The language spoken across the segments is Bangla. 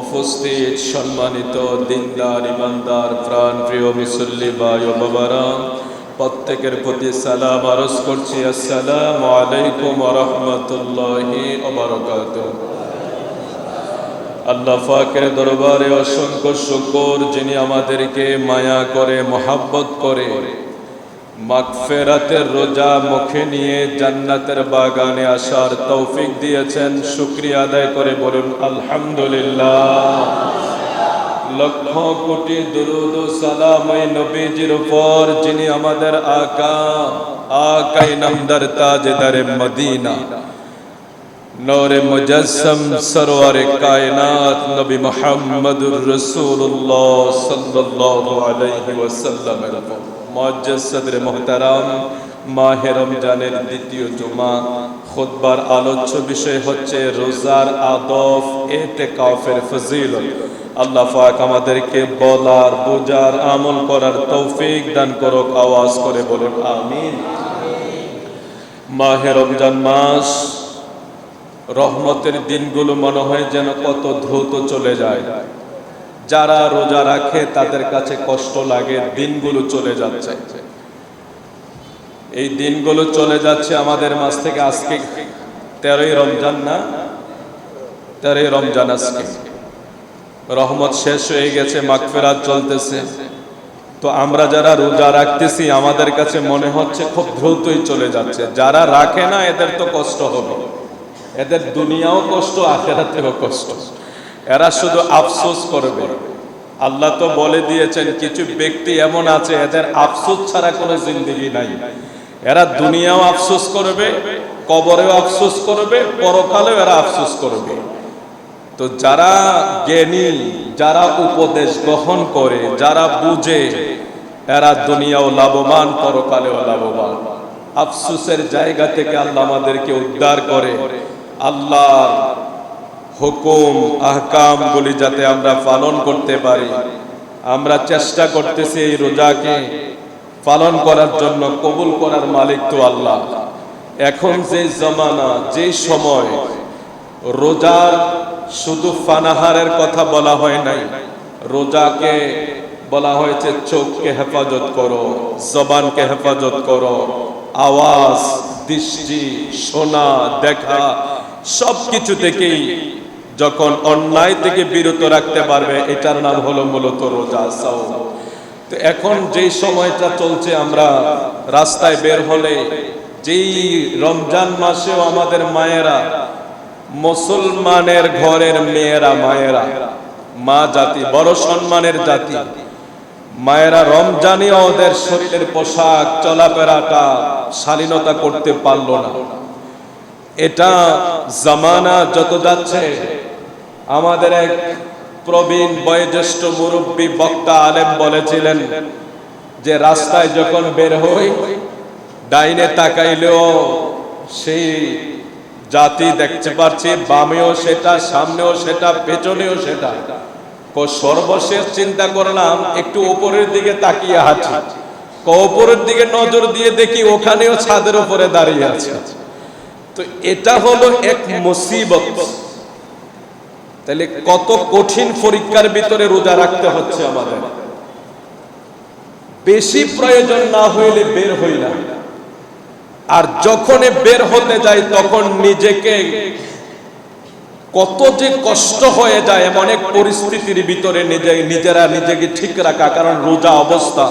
উপস্থিত সম্মানিত দিনদার ইমানদার প্রাণপ্রিয় মুসল্লি ভাই ও বাবারা, প্রত্যেকের প্রতি সালাম আরজ করছি। আসসালামু আলাইকুম ওয়া রাহমাতুল্লাহি ওয়া বারাকাতুহু। আল্লাহ পাকের দরবারে অসংখ্য শুকর, যিনি আমাদেরকে মায়া করে মহব্বত করে মাগফিরাতের রোজা মুখে নিয়ে জান্নাতের বাগানে আসার তৌফিক দিয়েছেন। শুকরিয়া আদায় করে বলুন আলহামদুলিল্লাহ। লক্ষ কোটি দুরূদ ও সালাম ওই নবীজির উপর, যিনি আমাদের আকায়ে নামদার তাজদারে মদিনা, নূরে মুজাসসাম, সরওয়ারে কায়নাত নবী মুহাম্মদুর রাসূলুল্লাহ সাল্লাল্লাহু আলাইহি ওয়াসাল্লাম এর উপর। মুআজ্জাজ সদরে মুহতারাম, মাহে রমজানের দ্বিতীয় জুমা, খুতবার আলোচ্য বিষয় হচ্ছে রোজার আদব, ইতিকাফের ফজিলত। আল্লাহ পাক আমাদেরকে বলার, বুঝার, আমল করার তৌফিক দান করুক। আওয়াজ করে বলুন আমিন। মাহে রমজান মাস, রহমতের দিনগুলো মনে হয় যেন কত দ্রুত চলে যায়। যারা রোজা রাখে তাদের কাছে কষ্ট লাগে, দিনগুলো চলে যাচ্ছে। এই দিনগুলো চলে যাচ্ছে আমাদের মাঝ থেকে। আজকে 13ই রমজান, না 13ই রমজান। আজকে রহমত শেষ হয়ে গেছে, মাগফিরাত চলতেছে। তো আমরা যারা রোজা রাখতেছি আমাদের কাছে মনে হচ্ছে খুব দ্রুতই চলে যাচ্ছে। যারা রাখে না এদের তো কষ্ট হবে, এদের দুনিয়াও কষ্ট, আখিরাতেও কষ্ট। এরা শুধু আফসোস করবে। আল্লাহ তো বলে দিয়েছেন কিছু ব্যক্তি এমন আছে এদের আফসোস ছাড়া কোনো জিন্দেগি নাই। এরা দুনিয়াও আফসোস করবে, কবরেও আফসোস করবে, পরকালেও এরা আফসোস করবে। তো যারা জ্ঞানী, যারা উপদেশ গ্রহণ করে, যারা বুঝে, এরা দুনিয়াও লাভবান, পরকালেও লাভবান। আফসোসের জায়গা থেকে আল্লাহ আমাদেরকে উদ্ধার করে। আল্লাহর হুকুম আহকাম গুলি যাতে আমরা পালন করতে পারি, আমরা চেষ্টা করতেছি এই রোজাকে পালন করার জন্য। কবুল করার মালিক তো আল্লাহ। এখন যে জমানা, যে সময়, রোজার শুধু পানাহারের কথা বলা হয় নাই, রোজাকে বলা হয়েছে চোখকে হেফাজত করো, জবানকে হেফাজত করো, আওয়াজ, দৃষ্টি, শোনা, দেখা, সবকিছু থেকেই যখন অন্যায় থেকে বিরত রাখতে পারবে, এটার নাম হলো মূলত রোজা। তো এখন যেই সময়টা চলছে, আমরা রাস্তায় বের হলে, যেই রমজান মাসেও আমাদের মায়েরা, মুসলমানের ঘরের মেয়েরা, মায়েরা, মা জাতি, বড় সম্মানের জাতি, মায়েরা রমজানে ওদের শরীরের পোশাক, চলাফেরাটা শালীনতা করতে পারল না। এটা জামানা যত যাচ্ছে, আমাদের এক প্রবীণ বয়োজ্যেষ্ঠ মুরব্বী বক্তা আলেম বলেছিলেন যে রাস্তায় যখন বের হই, ডাইনে তাকাইলেও সেই জাতি দেখতে পাচ্ছি, বামেও সেটা, সামনেও সেটা, পেছনেও সেটা। সর্বশেষ চিন্তা করলাম একটু উপরের দিকে তাকিয়ে হাঁটি, উপরের দিকে নজর দিয়ে দেখি ওখানেও ছাদের উপরে দাঁড়িয়ে আছে। তো এটা হলো এক মুসিবত। তাহলে কত কঠিন পরীক্ষার ভিতরে রোজা রাখতে হচ্ছে আমাদের। বেশি প্রয়োজন না হইলে বের হই না, আর যখন বের হতে যাই তখন নিজেকে কত যে কষ্ট হয়ে যায় এমন এক পরিস্থিতির ভিতরে নিজেকে ঠিক রাখা। কারণ রোজা অবস্থা,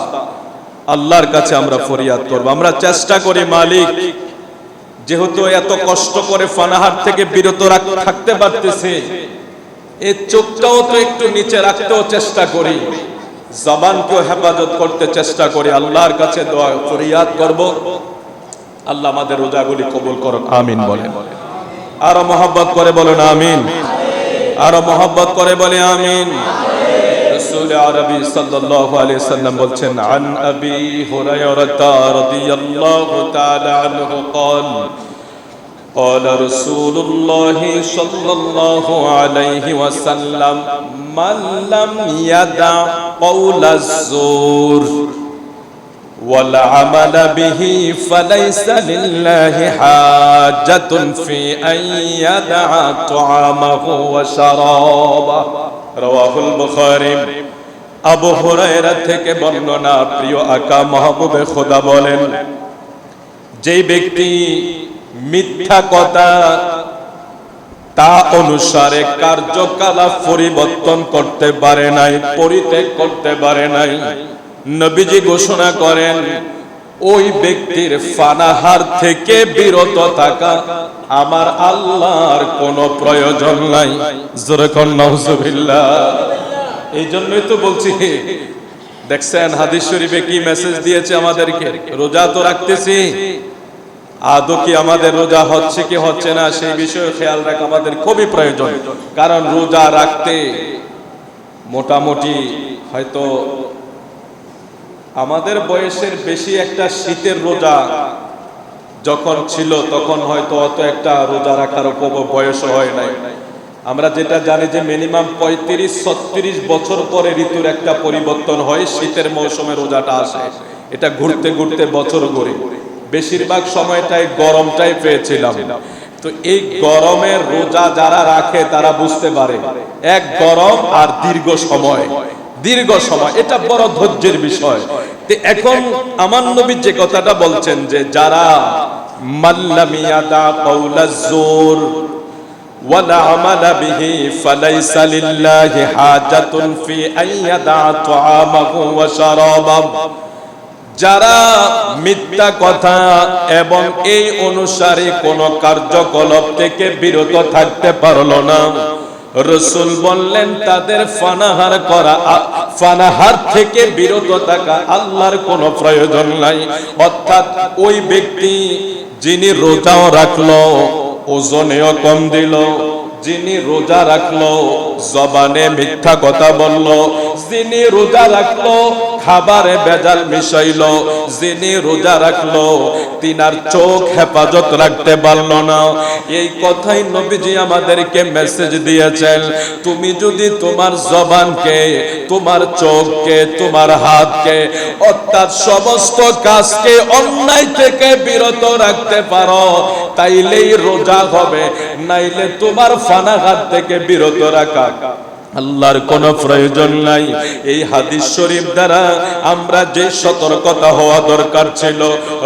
আল্লাহর কাছে আমরা ফরিয়াদ করব। আমরা চেষ্টা করি, মালিক যেহেতু এত কষ্ট করে পানাহার থেকে বিরত থাকতে পারতেছে, এই চোখটাও তো একটু নিচে রাখতেও চেষ্টা করি, জবানকেও হেফাজত করতে চেষ্টা করি। আল্লাহর কাছে দোয়া ফরিয়াদ করব, আল্লাহ আমাদের রোজাগুলি কবুল করুন। আমিন বলেন। আরো মহব্বত করে বলেন আমিন। আরো মহব্বত করে বলে আমিন। রাসূল আরবি সাল্লাল্লাহু আলাইহি সাল্লাম বলছেন, আন আবি হুরায়রা রাদিয়াল্লাহু তাআলা আনহু قال قال رسول الله صلى الله عليه وسلم من لم يدع قول الزور ওয়াল আমালা বিহি ফালাইসা লিল্লাহি হাজ্জাতুন ফি আন ইয়াদা তুআমাহু ওয়া শারাবাহু রাওয়াহুল বুখারী। আবু হুরায়রা থেকে বর্ণনা, প্রিয় আকা মাহবুবে খোদা বলেন, যেই ব্যক্তি মিথ্যা কথা তা অনুসারে কার্যকলাপ পরিবর্তন করতে পারে নাই, পরিত্যাগ করতে পারে নাই, নবীজি ঘোষণা করেন ওই ব্যক্তির ফানাহার থেকে বিরত থাকা আমার আল্লাহর কোনো প্রয়োজন নাই। জোরে কোন নাউজুবিল্লাহ। এই জন্যই তো বলছি, দেখছেন হাদিস শরীফে কি মেসেজ দিয়েছে আমাদেরকে। রোজা তো রাখতেছি, আদৌ কি আমাদের রোজা হচ্ছে কি হচ্ছে না সেই বিষয়ে খেয়াল রাখা আমাদের খুবই প্রয়োজন। কারণ রোজা রাখতে মোটামুটি হয়তো আমাদের বয়সের বেশি একটা শীতের রোজা যখন ছিল তখন হয়তো অত একটা রোজা রাখার বয়স হয় নাই। আমরা যেটা জানি যে মিনিমাম 35-36 বছর পরে ঋতুর একটা পরিবর্তন হয়, শীতের মৌসুমে রোজাটা আসে। এটা ঘুরতে ঘুরতে বছর ঘুরে, বেশিরভাগ সময়টাই গরমটাই পেয়েছিলাম। তো এই গরমের রোজা যারা রাখে তারা বুঝতে পারে এক গরম আর দীর্ঘ সময়, এটা বড় ধৈর্যের বিষয়। তো এখন আমার নবী যে কথাটা বলছেন যে যারা মাল্লামিয়াদা কাউলাজ জুর ওয়ালা আমালা বিহি ফালাইসা লিল্লাহি হাজাতুন ফি আন ইয়াদা তুআমাহু ওয়া শারাবাহু, যারা মিথ্যা কথা এবং এই অনুসারে কোন কার্যকলাপ থেকে বিরত থাকতে পারলো না, রাসূল বললেন তাদের ফানাহার থেকে বিরত থাকা আল্লাহর কোনো প্রয়োজন নাই। অর্থাৎ ওই ব্যক্তি যিনি রোজাও রাখলো, ওজনেও কম দিল, যিনি রোজা রাখলো জবানে মিথ্যা কথা বলল, যিনি রোজা রাখলো খাবারে ভেজাল মিশাইলো, যিনি রোজা রাখলো তিনার চোখ হেফাজত রাখতে পারল না। এই কথাই নবীজি আমাদেরকে মেসেজ দিয়েছেন, তুমি যদি তোমার জবানকে, তোমার চোখকে, তোমার হাতকে, অর্থাৎ সমস্ত কাজকে অন্যায় থেকে বিরত রাখতে পারো তাইলেই রোজা হবে, নাইলে তোমার ফানাহার থেকে বিরত রাখা আল্লাহর কোনো প্রয়োজন নাই। এই হাদিস শরীফ দ্বারা আমরা যে সতর্কতা হওয়া দরকার ছিল,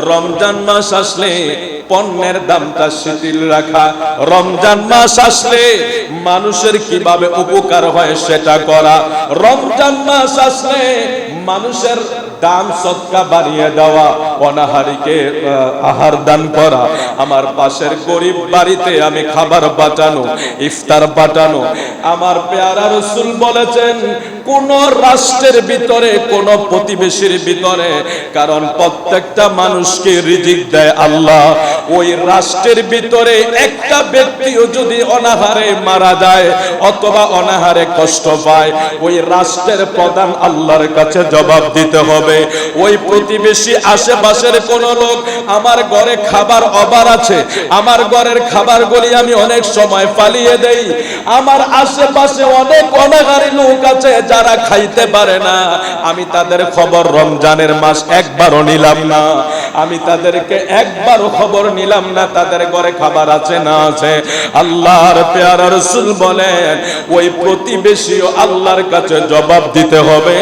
রমজান মাস আসলে পণ্যের দামটা শিথিল রাখা, রমজান মাস আসলে মানুষের কিভাবে উপকার হয় সেটা করা, রমজান মাস আসলে মানুষের দান সদকা বাড়িয়ে দেওয়া, অনাহারীকে আহার দান করা, আমার পাশের গরিব বাড়িতে আমি খাবার পাঠানো, ইফতার পাঠানো। আমার পেয়ারা রাসূল বলেছেন কোন রাষ্ট্রের ভিতরে, কোন প্রতিবেশীর ভিতরে, কারণ প্রত্যেকটা মানুষকে রিজিক দেয় আল্লাহ, ওই রাষ্ট্রের ভিতরে একটা ব্যক্তিও যদি অনাহারে মারা যায় অথবা অনাহারে কষ্ট পায়, ওই রাষ্ট্রের প্রধান আল্লাহর কাছে জবাব দিতে হবে। ওই প্রতিবেশী আশেপাশের কোন লোক, আমার ঘরে খাবার অভাব আছে, আমার ঘরের খাবারগুলি আমি অনেক সময় ফালিয়ে দেই, আমার আশেপাশে অনেক অনাহারী লোক আছে যারা খাইতে পারে না, আমি তাদের খবর রমজানের মাস একবারও নিলাম না, আমি তাদেরকে একবারও খবর নিলাম না তাদের ঘরে খাবার আছে না আছে। আল্লাহর পেয়ারা রাসূল বলেন ওই প্রতিবেশীও আল্লাহর কাছে জবাব দিতে হবে।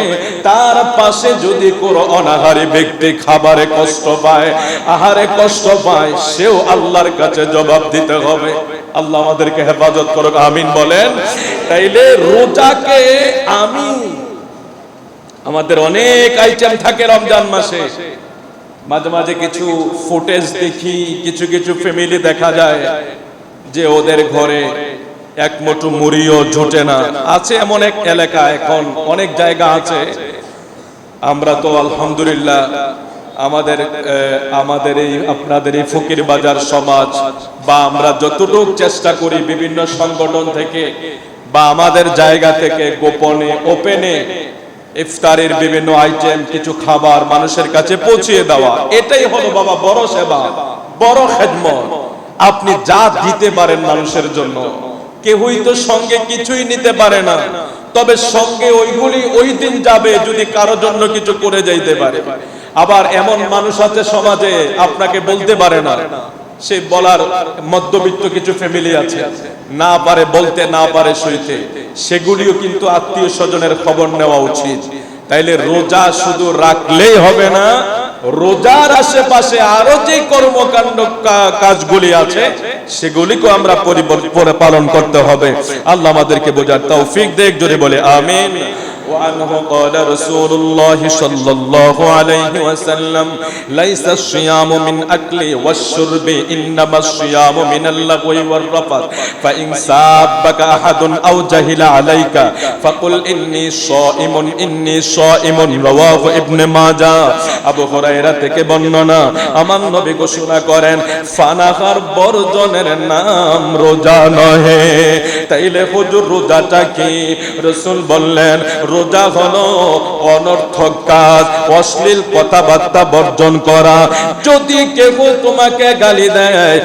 তার পাশে যদি কোনো অনাহারী ব্যক্তি খাবারে কষ্ট পায়, আহারে কষ্ট পায়, সেও আল্লাহর কাছে জবাব দিতে হবে। আল্লাহ আমাদেরকে হেফাজত করুক, আমিন বলেন। তাইলে রোজাকে আমাদের অনেক আইটেম থাকে রমজান মাসে, মাঝে মাঝে কিছু ফুটেজ দেখি, কিছু কিছু ফ্যামিলি দেখা যায় যে ওদের ঘরে এক মুঠো মুড়িও জোটে না। আছে এমন এক এলাকা, এখন অনেক জায়গা আছে। আমরা তো আলহামদুলিল্লাহ আমাদের এই আপনাদের এই ফকির বাজার সমাজ বা আমরা যতটুকু চেষ্টা করি বিভিন্ন সংগঠন থেকে বা আমাদের জায়গা থেকে গোপনে ওপেনে ইফতারের বিভিন্ন আইটেম, কিছু খাবার মানুষের কাছে পৌঁছিয়ে দেওয়া, এটাই হলো বাবা বড় সেবা, বড় খেদমত। আপনি যা দিতে পারেন মানুষের জন্য, কেউই তো সঙ্গে কিছুই নিতে পারে না, তবে সঙ্গে ওইগুলি ওই দিন যাবে যদি কারো জন্য কিছু করে যাইতে পারে। আবার এমন মানুষ আছে সমাজে আপনাকে বলতে পারে না, সে বলার মধ্যবিত্ত কিছু ফ্যামিলি আছে, না পারে বলতে, না পারে সইতে, সেগুলিও কিন্তু আত্মীয় স্বজনের খবর নেওয়া উচিত। তাইলে রোজা শুধু রাখলেই হবে না, রোজার আশেপাশে আরো যে কর্মকাণ্ড কাজগুলি আছে সেগুলিকে আমরা পালন করতে হবে। আল্লাহ আমাদেরকে বোঝার তৌফিক দেখ, জোরে বলে আমিন। وعنه قال رسول الله صلى الله عليه وسلم ليس الصيام من أكل والشرب إنما الصيام من اللغو والرفث فإن سابك أحد أو جهل عليك فقل إني صائم رواه ابن ماجه। আবু হুরায়রা থেকে বর্ণনা, আমার নবী ঘোষণা করেন ফানাহার বর্জনের নাম রোজা নহে। তাইলে হুজুর রোজাটা কি? রাসূল বললেন রোজা হলো অনর্থক কাজ, অশ্লীল কথাবার্তা বর্জন করা। যদি কেউ তোমাকে গালি দেয়,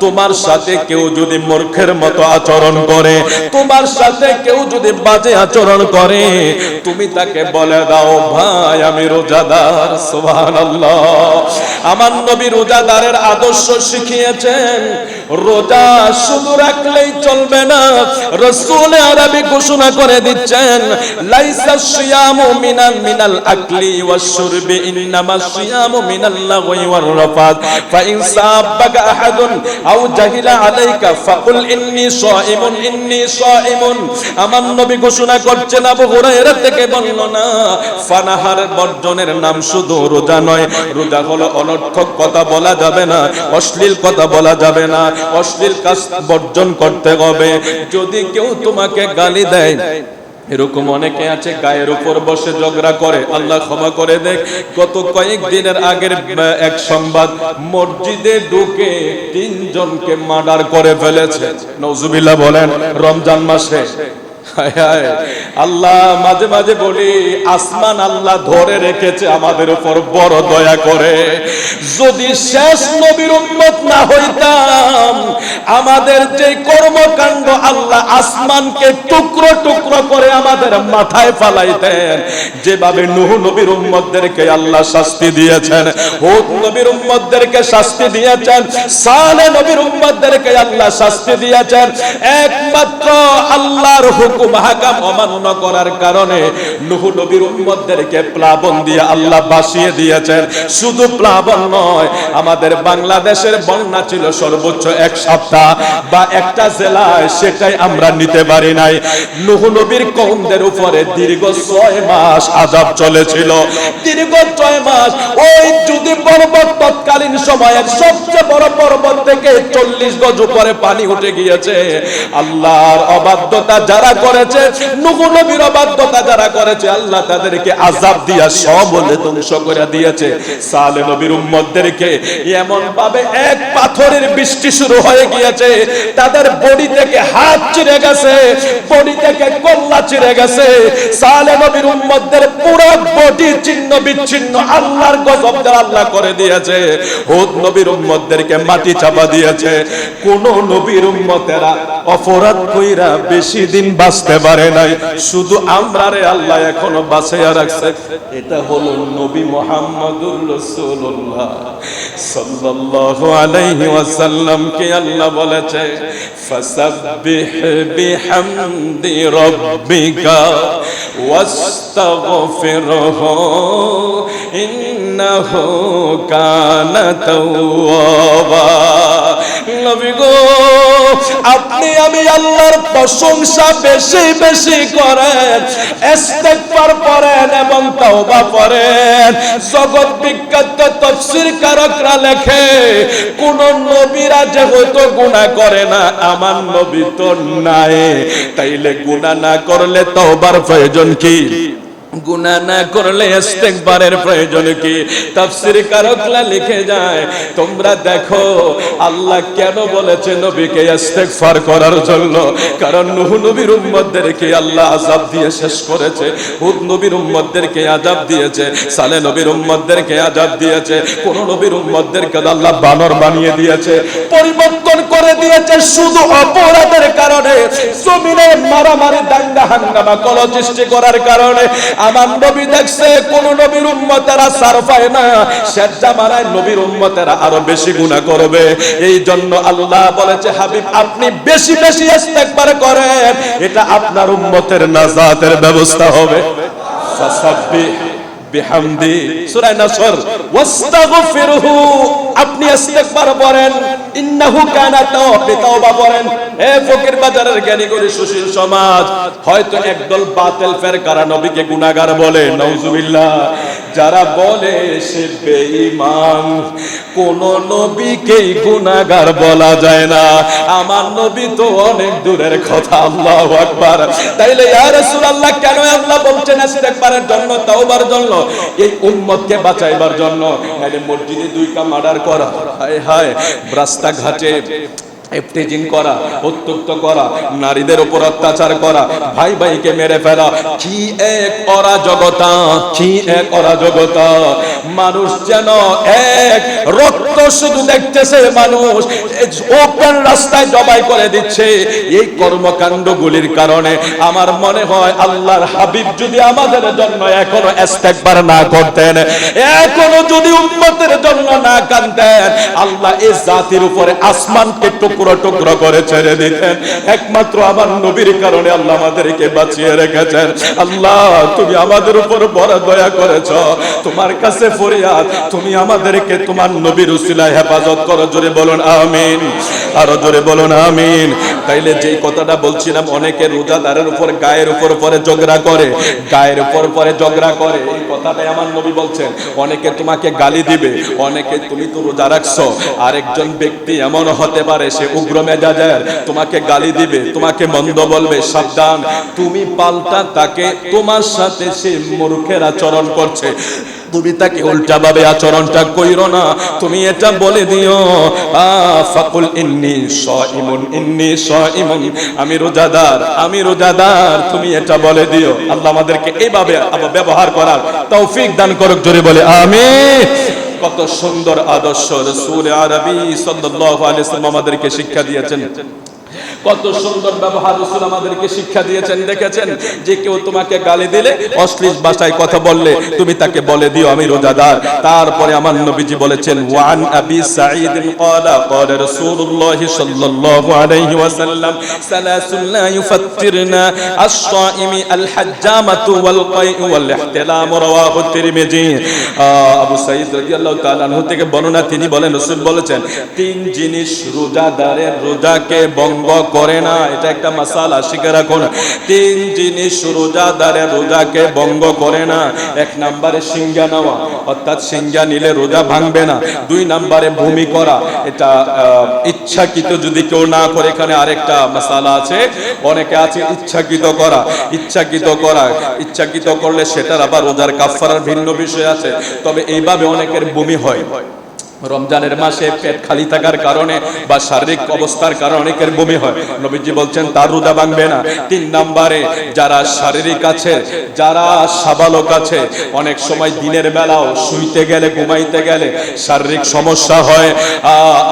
তোমার সাথে কেউ যদি মূর্খের মতো আচরণ করে, তোমার সাথে কেউ যদি বাজে আচরণ করে, তুমি তাকে বলে দাও ভাই আমি রোজাদার। সুবহানাল্লাহ। আমার নবী রোজাদারের আদর্শ শিখিয়েছেন। রোজা শুধু রাখলেই চলবে না, রাসূল আরবি ঘোষণা করে দিচ্ছেন লাইসা সিয়ামু মিনাল আকলি ওয়াশ শুরবি ইন্নামাস সিয়ামু মিনাল লাগwi ওয়ার রাফাত ফাইন সাবাকা আহাদুন আও জাহিলা আলাইকা ফাকুল ইন্নী সাইমুন। আমার নবী ঘোষণা করছেন, আবু হুরায়রা থেকে বর্ণনা, ফানাহার বর্জনের নাম শুধু রোজা নয়, রোজা হলো অনর্থক কথা বলা যাবে না, অশ্লীল কথা বলা যাবে না, অশ্লীল কাজ বর্জন করতে হবে। যদি কেউ তোমাকে গালি দেয়, এরকম অনেকে আছে গায়ের উপর বসে ঝগড়া করে, আল্লাহ ক্ষমা করে দেখ। গত কয়েকদিনের আগের এক সংবাদ, মসজিদে ঢুকে 3 জনকে মার্ডার করে ফেলেছে। নাউজুবিল্লাহ বলেন, রমজান মাসে। আল্লাহ মাঝে মাঝে বলি আসমান আল্লাহ ধরে রেখেছে আমাদের উপর বড় দয়া করে। যদি শেষ নবীর উম্মত না হইতাম, আমাদের যে কর্মকাণ্ড আল্লাহ আসমানকে টুকরো টুকরো করে আমাদের মাথায় ফালাইতেন। যেভাবে নূহ নবীর উম্মতদেরকে আল্লাহ শাস্তি দিয়েছেন, হুদ নবীর উম্মতদেরকে শাস্তি দিয়েছেন, সালেহ নবীর উম্মতদেরকে আল্লাহ শাস্তি দিয়েছেন। একমাত্র আল্লাহর হুকুম হাকাম অমান্য করার কারণে নূহ নবীর উম্মতদেরকে প্লাবন দিয়ে আল্লাহ ভাসিয়ে দিয়েছেন। শুধু প্লাবন নয়, আমাদের বাংলাদেশের বন্যা ছিল সর্বোচ্চ 1 সপ্তাহ বা একটা জেলায়, সেটাই আমরা নিতে পারি নাই। নূহ নবীর কওমদের উপরে দীর্ঘ 6 মাস আযাব চলেছিল। দীর্ঘ 6 মাস ওই যদি পর্বত তৎকালীন সময়ের সবচেয়ে বড় পর্বত থেকে 40 গজ উপরে পানি উঠে গিয়েছে। আল্লাহর অবাধ্যতা যারা করেছে, নূহ নবীর অবাধ্যতা যারা করেছে, আল্লাহ তাদেরকে আযাব দিয়া সবলে ধ্বংস করে দিয়েছে। সালেহ নবীর উম্মতদেরকে এমন ভাবে এক পাথরের বৃষ্টি শুরু হয়ে গিয়েছে, তাদের বডি থেকে হাত চিরে গেছে, বডি থেকে কল্লা চিরে গেছে। সালেহ নবীর উম্মতদের পুরো বডি ছিন্ন বিচ্ছিন্ন আল্লাহর গজব দ্বারা আল্লাহ করে দিয়েছে। হুদ নবীর উম্মতদেরকে মাটি চাপা দিয়েছে। কোন নবীর উম্মতেরা অপরাধ কইরা বেশি দিন বাঁচতে পারে নাই, শুধু আমরারে আল্লাহ এখনো বাঁচাইয়া রাখছে। এটা হলো নবী মুহাম্মদুর রাসূলুল্লাহ সাল্লাল্লাহু আলাইহি ওয়াসাল্লাম কে আল্লাহ বলেছে ফাসাব্বিহ বিহামদি রাব্বিকা ওয়াস্তাগফিরহু ইন্নাহু কানা তাওয়াবা। নবী গো, আপনি আমি আল্লাহর প্রশংসা বেশি বেশি করেন, ইস্তিগফার করেন এবং তওবা করেন। জগৎ বিখ্যাত তাফসীর কারকরা লেখে, কোন নবীরা যে হয়তো গুনাহ করে না, আমার নবী তো নাই। তাইলে গুনাহ না করলে তওবার প্রয়োজন কি? গুনাহ না করলে ইস্তিগফারের প্রয়োজন কি? তাফসীর কারকরা লিখে যায়, তোমরা দেখো আল্লাহ কেন বলেছে নবীকে ইস্তিগফার করার জন্য। কারণ নূহ নবীর উম্মতদেরকে আল্লাহ আযাব দিয়ে শেষ করেছে, হুদ নবীর উম্মতদেরকে আযাব দিয়েছে, সালেহ নবীর উম্মতদেরকে আযাব দিয়েছে। কোন নবীর উম্মতদেরকে আল্লাহ বানর বানিয়ে দিয়েছে, পরিবর্তন করে দিয়েছে শুধু অপরাধের কারণে। জমিনে মারামারি দাঙ্গা জাহান্নামা কল সৃষ্টি করার কারণে আমার নবী দেখছে কোন নবীর উম্মতেরা ছাড় পায় না, শেষ জামানায় নবীর উম্মতেরা আরো বেশি গুনাহ করবে। এই জন্য আল্লাহ বলেছে হাবিব আপনি বেশি বেশি ইস্তেগফার করেন, এটা আপনার উম্মতের নাজাতের ব্যবস্থা হবে। ফাসাব্বিহ বিহামদি সূরা নাসর ওয়াস্তাগফিরহু, আপনি ইস্তেগফার করেন, ইন্নাহু কানা তাওবা করেন। হে ফকির বাজারের জ্ঞানী গরী সুশীল সমাজ, হয়তো একদল বাতিল ফেরকারা নবীকে গুনাহগার বলে, নাউজুবিল্লাহ। যারা বলে সে বেঈমান, কোন নবীকেই গুনাহগার বলা যায় না, আমার নবী তো অনেক দূরের কথা। আল্লাহু আকবার। তাইলে ইয়া রাসূলুল্লাহ কেন আল্লাহ বলছেন ইস্তেগফারের জন্য, তাওবার জন্য? এই উম্মতকে বাঁচাইবার জন্য। নাইলে মসজিদে দুইটা মার্ডার করা, হায় হায়, রাস্তাঘাটে ইফতিজিং করা, উত্তক্ত করা, নারীদের উপর অত্যাচার করা, ভাই ভাইকে মেরে ফেলা, কি এক অরাজকতা, কি এক অরাজকতা। মানুষ যেন এক রক্ত শুধু দেখতেছে, মানুষ ওপেন রাস্তায় জবাই করে দিচ্ছে। এই কর্মকাণ্ডগুলির কারণে আমার মনে হয় আল্লাহর হাবিব যদি আমাদের জন্য এখনো ইস্তেগফার না করতেন, এখনো যদি উম্মতের জন্য না কাঁদতেন, আল্লাহ এই জাতির উপরে আসমানকে টুকরো টুকরো করে ছেড়ে দিতেন। একমাত্র আমার নবীর কারণে আল্লাহ আমাদেরকে বাঁচিয়ে রেখেছেন। আল্লাহ তুমি আমাদের উপর বড় দয়া করেছ, তোমার কাছে ফরিয়াদ, তুমি আমাদেরকে তোমার নবীর উসিলায় হেফাজত করো। জোরে বলুন আমিন, আরো জোরে বলুন আমিন। তাইলে যেই কথাটা বলছিলাম, অনেকে রোজাদারের উপর গায়ের উপর পরে ঝগড়া করে, গায়ের উপর পরে ঝগড়া করে, এই কথাটাই আমার নবী বলছেন। অনেকে তোমাকে গালি দিবে, অনেকে তুমি তো রোজা রাখছো, আরেকজন ব্যক্তি এমন হতে পারে সে উগ্র মেজাজের, তোমাকে গালি দিবে, তোমাকে মন্দ বলবে, সাবধান, তুমি পাল্টা তাকে, তোমার সাথে সে মূর্খের আচরণ করছে, তুমি তাকে উল্টা ভাবে আচরণটা কইরো না, তুমি এটা বলে দিও ফাকুল ইন্নী সাইমুন, ইন্নী সাইমুন, আমি রোজাদার, আমি রোজাদার, তুমি এটা বলে দিও। আল্লাহ আমাদেরকে এইভাবে ব্যবহার করার তৌফিক দান করুক। জোরে বলে আমিন। কত সুন্দর আদর্শ রাসূল আরবি সাল্লাল্লাহু আলাইহি ওয়াসাল্লাম আমাদেরকে শিক্ষা দিয়েছেন, কত সুন্দর ব্যবহার রাসূল আমাদেরকে শিক্ষা দিয়েছেন। দেখেছেন যে কেউ তোমাকে গালি দিলে, অশ্লীল ভাষায় কথা বললে, তুমি তাকে বলে দিও আমি রোজাদার। তারপরে আমার নবীজি বলেছেন ওয়ান আবি সাঈদ ক্বালা ক্বালা রাসূলুল্লাহ সাল্লাল্লাহু আলাইহি ওয়াসাল্লাম সালাসুন লা ইউফাত্তিরনা আস-সাইমি আল-হাজ্জামাতু ওয়াল কাইউ ওয়াল ইহতিলাম, রাওয়াহু তিরমিজি। আবু সাঈদ রাদিয়াল্লাহু তাআলা আনহু থেকে বর্ণনা, তিনি বলেন রাসূল বলেছেন তিন জিনিস রোজাদারের রোজাকে ভঙ্গ করে না। এটা একটা মাসালা, শিখে রাখুন। তিন জিনিস রোজাদারের রোজাকে ভঙ্গ করে না। এক নম্বরে সিংহা নেওয়া, অর্থাৎ সিংহা নিলে রোজা ভাঙবে না। দুই নম্বরে ভূমি করা, এটা ইচ্ছাকৃত যদি কেউ না করে, এখানে আরেকটা মাসালা আছে, অনেকে আছে ইচ্ছাকৃত করা, ইচ্ছাকৃত করা, ইচ্ছাকৃত করলে সেটার আবার রোজার কাফারার ভিন্ন বিষয় আছে। তবে এইভাবে অনেকের বমি হয়, রমজানের মাসে পেট খালি থাকার কারণে বা শারীরিক অবস্থার কারণে অনেকের বমি হয়, নবীজি বলছেন তার রোজা ভাঙবে না। তিন নম্বরে যারা শারীরিক আছে, যারা সাবালক আছে, অনেক সময় দিনের বেলাও শুইতে গেলে, ঘুমাইতে গেলে শারীরিক সমস্যা হয়,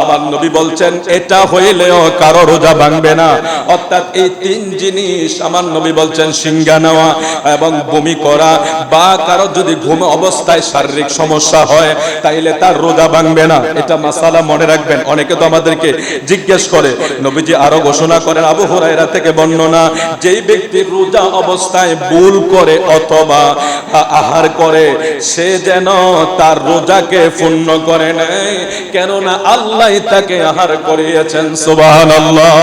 আমার নবী বলছেন এটা হইলেও কারো রোজা ভাঙবে না। অর্থাৎ এই তিন জিনিস আমার নবী বলছেন, সিংহা নেওয়া এবং বমি করা, বা কারো যদি ঘুম অবস্থায় শারীরিক সমস্যা হয়, তাইলে তার রোজা ভাঙবে না। এটা মাসালা মনে রাখবেন। অনেকে তো আমাদেরকে জিজ্ঞেস করে, নবীজি আরো ঘোষণা করেন আবু হুরায়রা থেকে বর্ণনা, যেই ব্যক্তি রোজা অবস্থায় ভুল করে অথবা আহার করে, সে যেন তার রোজাকে পূর্ণ করে নেয়, কেননা আল্লাহ তাকে আহার করিয়েছেন। সুবহানাল্লাহ।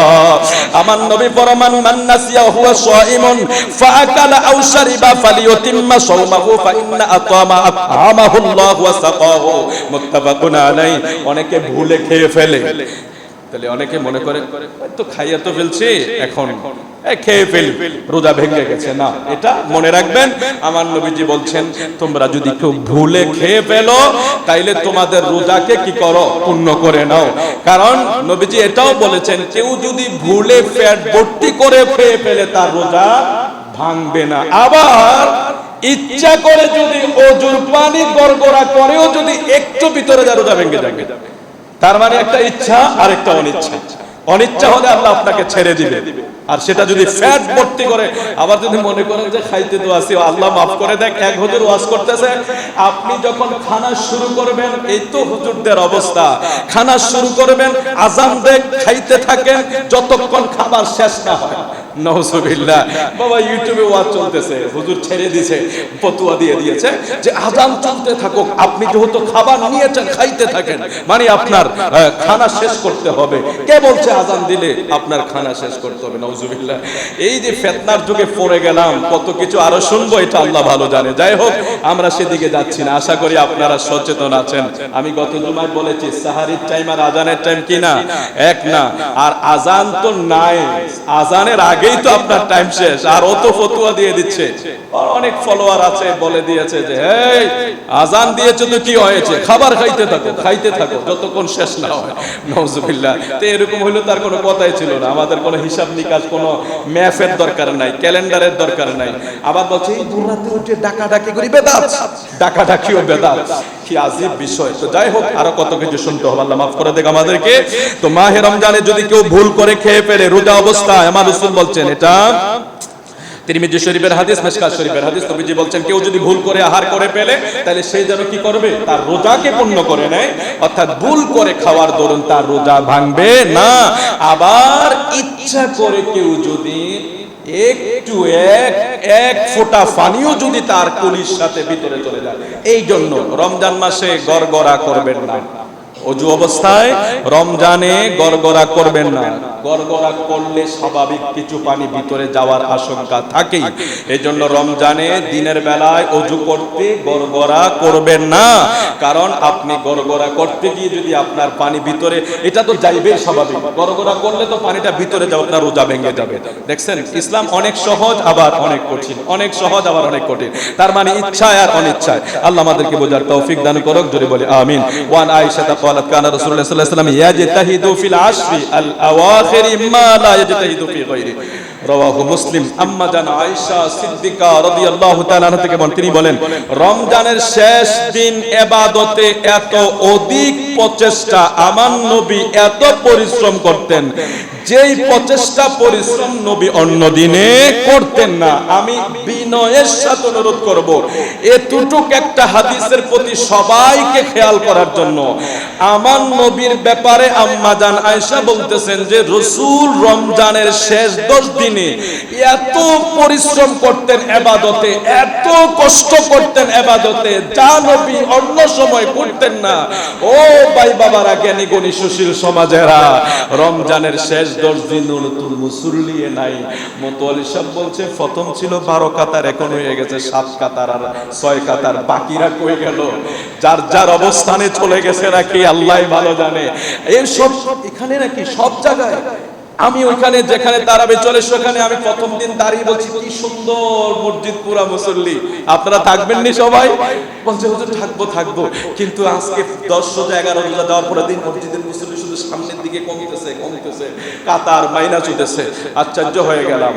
আমার নবী ফরমান মান নাসিয়া হুয়া সাইমুন ফাআকালা আও শারিবা ফালিয়ুতিম্মা সাওমাহু ফাইন্না আতামাহুল্লাহু ওয়া সাকাহু, মুত্তাফাকুন আলাইহি। অনেকে ভুলে খেয়ে ফেলে, তাহলে অনেকে মনে করে তো খাইয়া তো ফেলছি, এখন খেয়ে ফেলি, রোজা ভেঙে গেছে। না, এটা মনে রাখবেন। আমার নবীজি বলছেন তোমরা যদি কেউ ভুলে খেয়ে ফেলো, তাইলে তোমাদের রোজাকে কি করো, পূর্ণ করে নাও। কারণ নবীজি এটাও বলেছেন কেউ যদি ভুলে পেট ভর্তি করে খেয়ে ফেলে, তার রোজা ভাঙবে না। আবার ইচ্ছা করে যদি ওজুর পানি গড়গড়া করেও যদি একটু ভিতরে যা, রোজা ভেঙে যাবে। তার মানে একটা ইচ্ছা আর একটা অনিচ্ছা। অনিচ্ছা হলে আল্লাহ আপনাকে ছেড়ে দিবে। আর সেটা যদি ফ্যাট ভর্তি করে, আবার যদি মনে করেন যে খাইতে তো আসি, আল্লাহ মাফ করে দেখ, এক হুজুর ওয়াজ করতেছে, আপনি যখন খানা শুরু করবেন, এই তো হুজুরদের অবস্থা, খানা শুরু করবেন, আজান দেখ, খাইতে থাকেন যতক্ষণ খাবার শেষ না হয়। নাউজুবিল্লাহ। বাবা ইউটিউবে ওয়াজ চলতেছে, হুজুর ছেড়ে দিয়েছে, ফতোয়া দিয়ে দিয়েছে যে আজান চলতে থাকুক, আপনি যেহেতু খাবার নিয়েছেন খাইতে থাকেন, মানে আপনার খানা শেষ করতে হবে। কে বলছে আজান দিলে আপনার খানা শেষ করতে হবে? নাউজুবিল্লাহ। এই যে ফিতনার যুগে পড়ে গেলাম, কত কিছু আরো শুনবো, এটা আল্লাহ ভালো জানে। যাই হোক, আমরা সেদিকে যাচ্ছি না, আশা করি আপনারা সচেতন আছেন। আমি গত জুমায় বলেছি সাহারির টাইম আর আজানের টাইম কি না, এক না। আর আজান তো নাই, আজানের আগেই তো আপনার টাইম শেষ, আর অত ফতোয়া দিয়ে দিচ্ছে। অনেক ফলোয়ার আছে, বলে দিয়েছে যে এই আজান দিয়েছে তো কি হয়েছে, খাবার খাইতে থাকো, খাইতে থাকো যতক্ষণ শেষ না হয়। নাউজুবিল্লাহ। তো এরকম হইলো তার কোনো কথাই ছিল না। আমাদের কোনো হিসাব নিকাশ, কোনো ম্যাপের দরকার নাই, ক্যালেন্ডারের দরকার নাই। আবার বলছে এই ভোর রাতে উঠে ডাকাডাকি করি, বেদাত, ডাকাডাকিও বেদাত। কি আজীব বিষয়। তো যাই হোক, আরো কত কিছু শুনতে হবে, আল্লাহ মাফ করে দেখ আমাদেরকে। তো মাহে রমজানে যদি কেউ ভুল করে খেয়ে ফেলে রোজা অবস্থায়, আমার রাসূল বলছেন, এটা তিরমিজি শরীফের হাদিস, মিশকাত শরীফের হাদিস, নবীজি বলছেন কেউ যদি ভুল করে আহার করে ফেলে, তাহলে সে যেন কি করবে, তার রোজাকে পূর্ণ করে নেয়। অর্থাৎ ভুল করে খাওয়ার দরুন তার রোজা ভাঙবে না। আবার ইচ্ছা করে কেউ যদি একটু এক ফোঁটা পানিও যদি তার কলির সাথে ভিতরে চলে যায়, এই জন্য রমজান মাসে গড়গড়া করবেন না। অজু অবস্থায় রমজানে গড়গড়া করবেন না। গড়গড়া করলে স্বাভাবিক কিছু পানি ভিতরে যাওয়ার আশঙ্কা থাকেই। এই জন্য রমজানে দিনের বেলায় অজু করতে গড়গড়া করবেন না। কারণ আপনি গড়গড়া করতে গিয়ে যদি আপনার পানি ভিতরে, এটা তো যাইবেই স্বাভাবিক, গড়গড়া করলে তো পানিটা ভিতরে যাবে, আপনার রোজা ভেঙে যাবে। দেখছেন, ইসলাম অনেক সহজ আবার অনেক কঠিন, অনেক সহজ আবার অনেক কঠিন। তার মানে ইচ্ছায় আর অনিচ্ছায়। আল্লাহ আমাদেরকে বোঝার তৌফিক দান করুক, জোরে বলি আমিন। ওয়ান আয়েশা قالت كان رسول الله صلى الله عليه وسلم يجتهد في العشر الاواخر ما لا يجتهد في غيره رواه মুসলিম। আম্মা জান আয়েশা সিদ্দিকা রাদিয়াল্লাহু তাআলা আনহা থেকে তিনি বলেন, রমজানের শেষ দিন ইবাদতে এত অধিক প্রচেষ্টা আমার নবী এত পরিশ্রম করতেন, যেই প্রচেষ্টা পরিশ্রম নবী অন্য দিনে করতেন না। আমি বিনয়ের সাথে অনুরোধ করব, এতটুক একটা হাদিসের প্রতি সবাইকে খেয়াল করার জন্য। আমার নবীর ব্যাপারে আম্মা জান আয়েশা বলতেছেন যে রাসূল রমজানের শেষ 10 দিনে এত পরিশ্রম করতেন ইবাদতে, এত কষ্ট করতেন ইবাদতে, যা নবী অন্য সময় করতেন না। ও ভাই বাবারা, জ্ঞানী গুণী সুশীল সমাজেরা, রমজানের শেষ 10 দিন নতুন মুসল্লি নাই। মোতাওয়াল্লি সাহেব বলছে প্রথম ছিল 12 কাতার, এখন হয়ে গেছে 7 কাতার আর 6 কাতার। বাকিরা কই গেল? যার যার অবস্থানে চলে গেছে নাকি আল্লাহই ভালো জানে। এই সব এখানে নাকি সব জায়গায়, আমি ওখানে যেখানে তারাবি চলে সেখানে আমি প্রথম দিন দাঁড়িয়ে বলছি কি সুন্দর মসজিদ, পুরা মুসল্লি, আপনারা থাকবেন নি সবাই? বলছে হুজুর থাকবো, কিন্তু আজকে 10 রোজা 11 রোজা দেওয়ার পরে দিন মসজিদের মুসল্লি শুধু সামনের দিকে কমতেছে, কাতার মাইনাস হইতেছে। আশ্চর্য হয়ে গেলাম।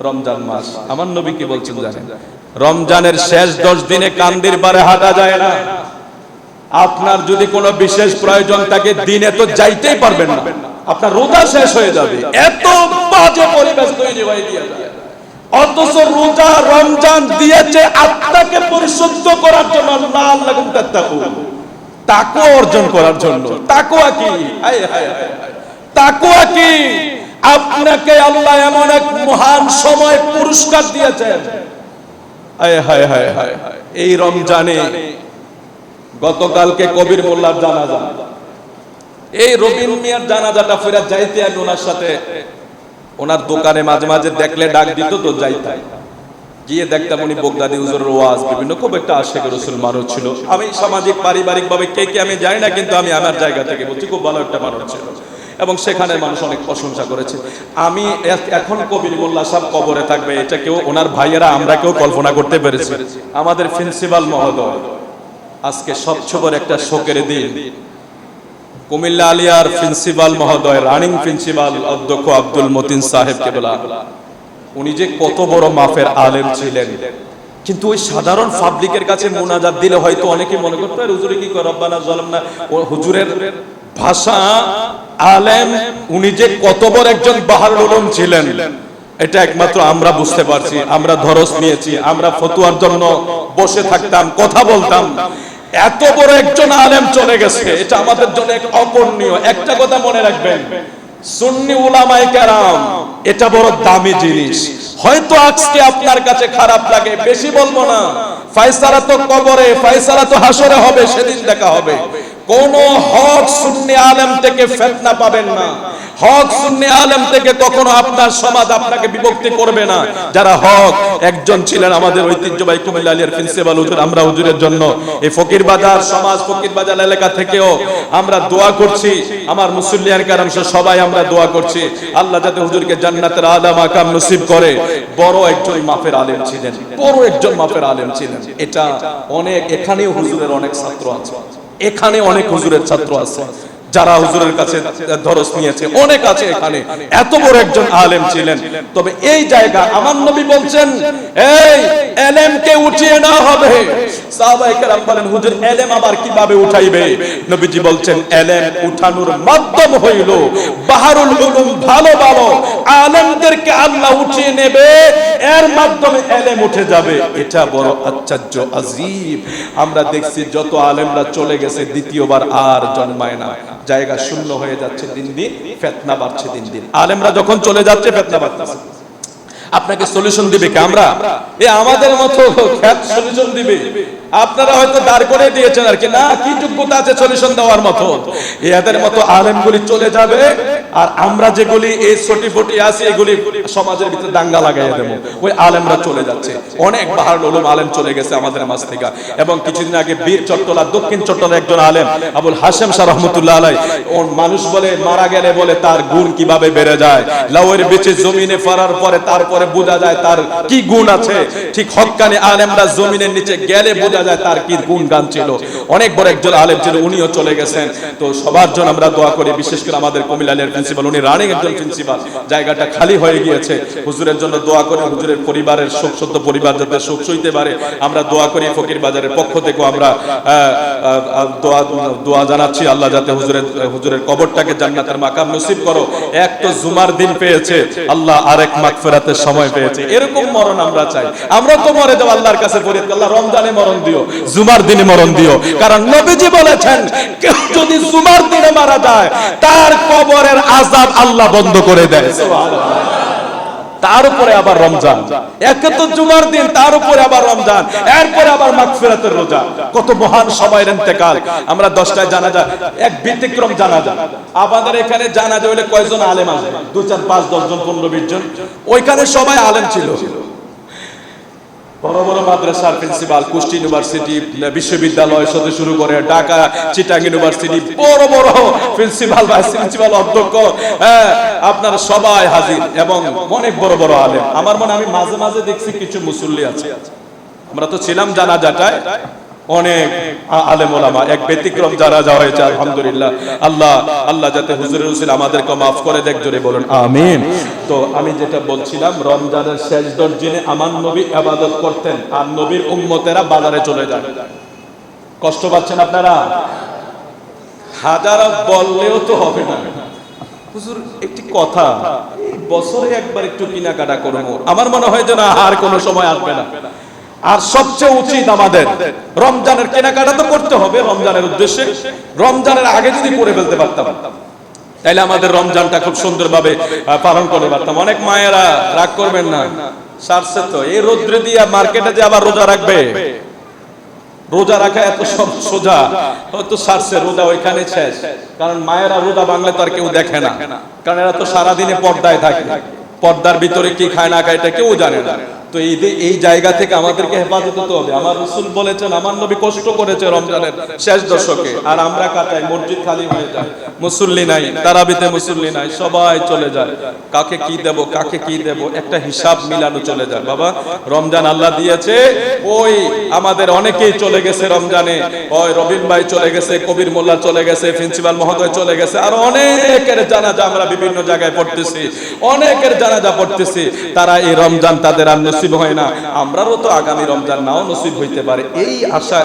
রমজান মাস, আমার নবী কি বলছেন জানেন? রমজানের শেষ 10 দিনে কান্দির পারে হাঁটা যায় না। আপনার যদি কোনো বিশেষ প্রয়োজন থাকে দিনে তো যাইতেই পারবেন না, আপনার রোজা শেষ হয়ে যাবে। এত বাজে পরিবেশ তৈরি হয়ে গিয়েছে। অথচ রোজা রমজান দিয়েছে আত্মাকে পরিশুদ্ধ করার জন্য, লাআল্লাকুম তাত্তাকুন, তাকওয়া অর্জন করার জন্য। তাকওয়া কি? হায় হায় হায়, তাকওয়া কি? আপনাকে আল্লাহ এমন এক মহান সময় পুরস্কার দিয়েছেন। হায় হায় হায় হায়, এই রমজানে গতকালকে কবির মোল্লার জানাজা, এই রবিন মিয়ার জানাজাটা ফেরা যাইতে আমি ওনার সাথে, ওনার দোকানে মাঝে মাঝে দেখলে ডাক দিত, তো যাইতাম, গিয়ে দেখতাম উনি বগদাদি হুজুরের ওয়াজ বিভিন্ন, খুব একটা আশিক রাসূল মানুষ ছিল। আমি সামাজিক পারিবারিক ভাবে কে আমি জানি না, কিন্তু আমি আমার জায়গা থেকে বলছি খুব ভালো একটা মানুষ ছিল, এবং সেখানে মানুষ অনেক প্রশংসা করেছে। আমি এখন কবির মোল্লা সাহেব কবরে থাকবে, এটা কেউ, ওনার ভাইয়েরা আমরা কেউ কল্পনা করতে পেরেছি? আমাদের প্রিন্সিপাল মহোদয় আজকে সবচেয়ে বড় একটা শোকের দিন। কুমিল্লা আলিয়ার প্রিন্সিপাল মহোদয়, রানিং প্রিন্সিপাল অধ্যক্ষ আব্দুল মতিন সাহেব কেবলা, উনি যে কত বড় মাফের আলেম ছিলেন, কিন্তু ওই সাধারণ পাবলিকের কাছে মুনাজাত দিলে হয়তো অনেকে মনে করতে পারে হুজুরে কি করে রব্বানা যালামনা, হুজুরের ভাষা, আলেম, উনি যে কত বড় একজন বাহারুল উলুম ছিলেন এটা একমাত্র আমরা বুঝতে পারছি। আমরা ধরস নিয়েছি, আমরা ফতোয়ার জন্য বসে থাকতাম, কথা বলতাম। এত বড় একজন আলেম চলে গেছে, এটা আমাদের জন্য এক অপূরণীয়। একটা কথা মনে রাখবেন, সুন্নি উলামায়ে কেরাম এটা বড় দামি জিনিস। হয়তো আজকে আপনার কাছে খারাপ লাগে, বেশি বলবো না, ফয়সালা তো কবরে, ফয়সালা তো হাসরে হবে, সেদিন দেখা হবে। কোন হক সুন্নি আলেম থেকে ফিতনা পাবেন না। হক সুন্নি আলেম থেকে কখনো আপনার সমাজ আপনাকে বিভক্তি করবে না। যারা হক, একজন ছিলেন আমাদের ঐতিহ্যবাহী কুমিল্লা আলিয়ার প্রিন্সিপাল হুজুর। আমরা হুজুরের জন্য এই ফকির বাজার সমাজ, ফকির বাজার এলাকা থেকেও আমরা দোয়া করছি, আমার মুসল্লিয়ান কারাম সবাই আমরা দোয়া করছি আল্লাহ যাতে হুজুরকে জান্নাতের আলা মাকাম নসিব করে। বড় একজন মাফের আলেম ছিলেন, বড় একজন মাফের আলেম ছিলেন। এটা অনেক, এখানেও হুজুরের অনেক ছাত্র আছে, এখানে অনেক হুজুরের ছাত্র আছে যারা হুজুরের কাছে দরস নিয়েছে, অনেক আছে এখানে। এত বড় একজন আলেম ছিলেন। তবে এই জায়গা আমার নবী বলছেন এই এলেমকে উঠিয়ে না হবে। সাহাবায়ে কেরাম বলেন হুজুর এলেম আবার কিভাবে উঠাইবে? নবীজি বলছেন এলেম উঠানোর মাধ্যম হইল বাহারুল উলুম, ভালো ভালো আলেমদেরকে আল্লাহ উঠিয়ে নেবে, এর মাধ্যমে এলেম উঠে যাবে। এটা বড় আশ্চর্য, আজীব। আমরা দেখছি যত আলেমরা চলে গেছে দ্বিতীয়বার আর জন্মায় না, জায়গা শূন্য হয়ে যাচ্ছে দিন দিন, ফিতনা বাড়ছে দিন দিন। আলেমরা যখন চলে যাচ্ছে ফিতনা বাড়ছে। আপনাকে সলিউশন দিবে কে? আমরা? আমাদের মতো খ্যাত সলিউশন দিবে? আপনারা হয়তো দাঁড় করে দিয়েছেন আর কি, না কি যোগ্যতা আছে সলিউশন দেওয়ার মতো? এদের মতো আলেমগুলি চলে যাবে, আর আমরা যেগুলি এই ছোটি ফটি আছি এগুলি সমাজের ভিতরে দাঙ্গা লাগাইয়া দেবো। ওই আলেমরা চলে যাচ্ছে, অনেক বাহারুল উলুম আলেম চলে গেছে আমাদের মাঝ থেকে। এবং কিছুদিন আগে বীর চট্টলা, দক্ষিণ চট্টলার একজন আলেম আবুল হাশেম শাহ রহমতুল্লাহ আলাই, মানুষ বলে মারা গেলে বলে তার গুণ কিভাবে বেড়ে যায়, লাউয়ের বিচে জমিনে ফেরার পরে তারপরে বোঝা যায় তার কি গুণ আছে। ঠিক হক্কানি আলেমরা জমিনের নিচে গেলে বোঝা যায় তার কি গুণ গান ছিল। অনেক বড় একজন আলেম ছিল, উনিও চলে গেছেন। তো সবার জন্য আমরা দোয়া করি, বিশেষ করে আমাদের কুমিল্লার প্রিন্সিপাল, উনি রানিং একজন প্রিন্সিপাল, জায়গাটা খালি হয়ে গিয়েছে। হুজুরের জন্য দোয়া করি, হুজুরের পরিবারের শোকসত্য পরিবার যাতে শোক সইতে পারে আমরা দোয়া করি। ফকির বাজারের পক্ষ থেকেও আমরা দোয়া জানাচ্ছি আল্লাহ যাতে হুজুরের কবরটাকে জান্নাতের মাকাম নসিব করো। এক তো জুমার দিন পেয়েছে আল্লাহ, আরেক মাগফিরাতের সময় পেয়েছে। এরকম মরণ আমরা চাই। আমরা তো মরে যাও আল্লাহর কাছে ফরিয়াদ করি, আল্লাহ রমজানে মরণ দিও, জুমার দিনে মরণ দিও। কারণ নবীজি বলেছেন কেউ যদি জুমার দিনে মারা যায় তার কবরের আযাব আল্লাহ বন্ধ করে দেয়। সুবহানাল্লাহ। তার উপরে আবার রমজান, একে তো জুমার দিন, তার উপরে আবার রমজান, এরপরে আবার মাগফিরাতের রোজা। কত মহান সবাইয়ের ইন্তেকাল। আমরা 10টায় জানাজা, এক ব্যতিক্রম জানাজা। আমাদের এখানে জানাজা হইলে কয়জন আলেম আসে? 2, 4, 5, 10 জন, 15, 20 জন। ওইখানে সবাই আলেম ছিল। বড় বড় মাদ্রাসার প্রিন্সিপাল, কুষ্টি ইউনিভার্সিটি বিশ্ববিদ্যালয় থেকে শুরু করে ঢাকা চিটাং ইউনিভার্সিটি বড় বড় প্রিন্সিপাল, ভাইস প্রিন্সিপাল, অধ্যক্ষ, আপনারা সবাই হাজির এবং অনেক বড় বড় আলেম। আমার মনে আমি মাঝে মাঝে দেখছি কিছু মুসল্লি আছে। আমরা তো ছিলাম জানাজাটায়, অনেক আলেম ওলামা, এক ব্যতিক্রম জানাজা হয়েছে আলহামদুলিল্লাহ। আল্লাহ যাতে হুজুরের উসিলা আমাদেরকে মাফ করে দেখ, জোরে বলুন আমিন। তো আমি যেটা বলছিলাম, রমজানের শেষ 10 দিনে আমার নবী ইবাদত করতেন, আর নবীর উম্মতেরা বাজারে চলে যায়। কষ্ট পাচ্ছেন আপনারা? হাজার বললেও তো হবে না। হুজুর একটি কথা, বছরে একবার একটু কেনাকাটা করব, আমার মনে হয় যে না আর কোনো সময় আসবে না। আর সবচেয়ে উচিত আমাদের রমজানের কেনাকাটা তো করতে হবে রমজানের উদ্দেশ্যে। রমজানের আগে যদি করে ফেলতে পারতাম তাহলে আমাদের রমজানটা খুব সুন্দরভাবে পালন করতে পারতাম। অনেক মায়েরা রাগ করবেন না, সারছে তো এই রোদ্রে দিয়ে মার্কেটে যে আবার রোজা রাখবে, রোজা রাখা এত সব সোজা, হয়তো সারছে রোজা ওইখানে শেষ। কারণ মায়েরা রোজা বাংলা তো আর কেউ দেখে না, কারণ এরা তো সারাদিনে পর্দায় থাকে, পর্দার ভিতরে কি খায় না খায় এটা কেউ জানে না। তো এই জায়গা থেকে আমাদেরকে হেফাজত হতে হবে। আমার রাসূল বলেছেন, আমার নবী কষ্ট করেছে রমজানের শেষ দশকে, আর আমরা কাটাই, মসজিদ খালি হয়ে যায়, মুসল্লি নাই, তারাবিতে মুসল্লি নাই, সবাই চলে যায়। কাকে কি দেব, কাকে কি দেব, একটা হিসাব মিলানো চলে যায়। বাবা রমজান আল্লাহ দিয়েছে, ওই আমাদের অনেকেই চলে গেছে রমজানে, ওই রবিন ভাই চলে গেছে, কবির মোল্লা চলে গেছে, প্রিন্সিপাল মহোদয় চলে গেছে, আর অনেকের জানাজা আমরা বিভিন্ন জায়গায় পড়তেছি, অনেকের জানাজা পড়তেছি। তারা এই রমজান তাদের আর নসিব হয় না, আমরাও তো আগামী রমজান নাও নসিব হইতে পারে। এই আশা,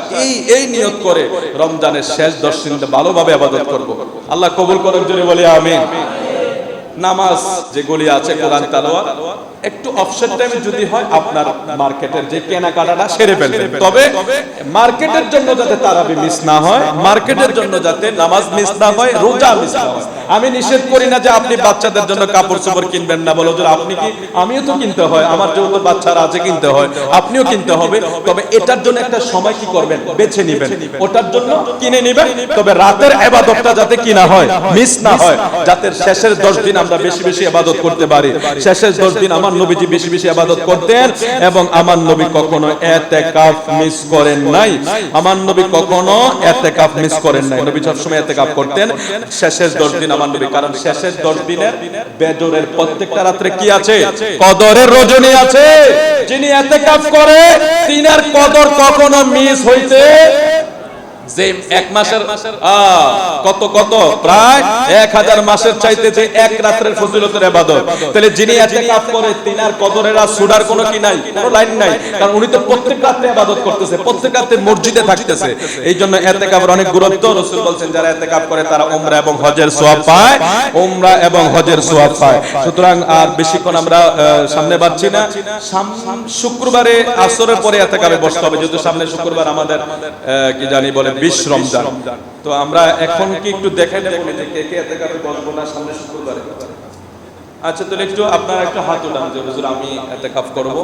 এই নিয়ত করে রমজানের শেষ 10 দিন ভালোভাবে ইবাদত করব। আল্লাহ কবুল করুক, জোরে বলি আমিন। নামাজ যেগুলি আছে, কোরআন তেলাওয়াত, একটু অফসেট টাইমে যদি হয় আপনার মার্কেটের যে কেনাকাটাটা সেরে ফেলবেন। তবে মার্কেটের জন্য যাতে তারাবি মিস না হয়, মার্কেটের জন্য যাতে নামাজ মিস না হয়, রোজা মিস না হয়। আমি নিষেধ করি না যে আপনি বাচ্চাদের জন্য কাপড় চোপড় কিনবেন না, বলো যে আপনি কি, আমিও তো কিনতে হয়, আমার যেহেতু বাচ্চারা আছে কিনতে হয়, আপনিও কিনতে হবে। তবে এটার জন্য একটা সময় কি করবেন, বেছে নেবেন, ওটার জন্য কিনে নেবেন। তবে রাতের ইবাদতটা যাতে কি না হয়, মিস না হয়, যাতে শেষের 10 দিন আমরা বেশি বেশি ইবাদত করতে পারি। শেষের 10 দিন আমার নবীজি বেশি বেশি ইবাদত করতেন এবং আমার নবী কখনো ইতিকাফ মিস করেন নাই। আমার নবী কখনো ইতিকাফ মিস করেন নাই। নবী সব সময় ইতিকাফ করতেন শেষের 10 দিন আমার নবী, কারণ শেষের 10 দিনের বেজরের প্রত্যেকটা রাতে কি আছে, কদরের রজনী আছে। যিনি ইতিকাফ করে তিনার কদর কখনো মিস হইতে, যে এক মাসের কত কত প্রায় 1000 মাসের চাইতে যে এক রাতের ফজিলতের ইবাদত, তাহলে যিনি ইতিকাফ করে তিনার কদরের আর সুডার কোনো কি নাই, কোনো লাইন নাই। কারণ উনি তো প্রত্যেক রাতে ইবাদত করতেছে, প্রত্যেক রাতে মসজিদে থাকতেছে। এইজন্য ইতিকাফের অনেক গুরুত্ব। রাসূল বলেন যারা ইতিকাফ করে তারা উমরা এবং হজের সওয়াব পায়, উমরা এবং হজের সওয়াব পায়। সুতরাং আর বেশিক্ষণ আমরা সামনে বাড়ছি না। শুক্রবারে আসরের পরে ইতিকাফে বসতে হবে, যেহেতু সামনে শুক্রবার আমাদের কি জানি বলে 20 রমজান। তো আমরা এখন কি একটু দেখে নেব যে কে কে ইতিকাফে বসবো না সামনে শুক্রবারে। আচ্ছা, তাহলে একটু আপনারা একটু হাত উঠান যে হুজুর আমি ইতিকাফ করব।